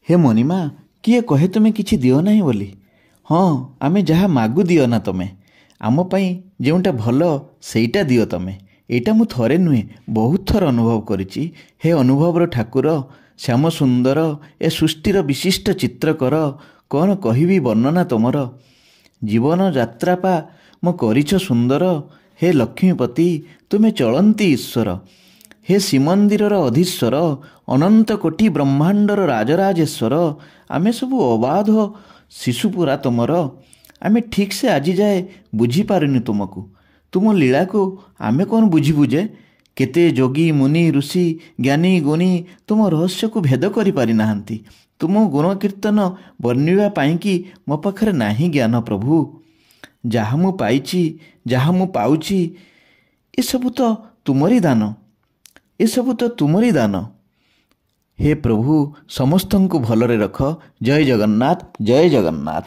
हे ମଣିମା, କିଏ କହେ ତୁମେ କିଛି ଦିଅ ନାହିଁ ବୋଲି? ହଁ, ଆମେ ଯାହା ମାଗୁ ଦିଅ ନା ତମେ। ଆମ ପାଇଁ ଯେଉଁଟା ଭଲ ସେଇଟା ଦିଅ ତମେ। ଏଇଟା ମୁଁ ଥରେ ନୁହେଁ ବହୁତ ଥର ଅନୁଭବ କରିଛି। ହେ ଅନୁଭବର ଠାକୁର, ଶ୍ୟାମ ସୁନ୍ଦର, ଏ ସୃଷ୍ଟିର ବିଶିଷ୍ଟ ଚିତ୍ରକର, କ'ଣ କହିବି ବର୍ଣ୍ଣନା ତମର। ଜୀବନ ଯାତ୍ରା ପା ମୋ କରିଛ ସୁନ୍ଦର। ହେ ଲକ୍ଷ୍ମୀପତି, ତୁମେ ଚଳନ୍ତି ଈଶ୍ୱର। ହେ ଶ୍ରୀମନ୍ଦିରର ଅଧୀଶ୍ୱର, ଅନନ୍ତ କୋଟି ବ୍ରହ୍ମାଣ୍ଡର ରାଜରାଜେଶ୍ୱର। ଆମେ ସବୁ ଅବାଧ ଶିଶୁ ପୁରା ତମର। ଆମେ ଠିକ୍ସେ ଆଜି ଯାଏ ବୁଝିପାରୁନି ତୁମକୁ। ତୁମ ଲୀଳାକୁ ଆମେ କ'ଣ ବୁଝିବୁ ଯେ? କେତେ ଯୋଗୀ ମୁନି ଋଷି ଜ୍ଞାନୀ ଗୁଣୀ ତୁମ ରହସ୍ୟକୁ ଭେଦ କରିପାରିନାହାନ୍ତି। ତୁମ ଗୁଣକୀର୍ତ୍ତନ ବର୍ଣ୍ଣିବା ପାଇଁକି ମୋ ପାଖରେ ନାହିଁ ଜ୍ଞାନ ପ୍ରଭୁ। ଯାହା ମୁଁ ପାଇଛି, ଯାହା ମୁଁ ପାଉଛି, ଏସବୁ ତ ତୁମରି ଦାନ, ଏସବୁ ତ ତୁମରି ଦାନ। ହେ ପ୍ରଭୁ, ସମସ୍ତଙ୍କୁ ଭଲରେ ରଖ। ଜୟ ଜଗନ୍ନାଥ, ଜୟ ଜଗନ୍ନାଥ।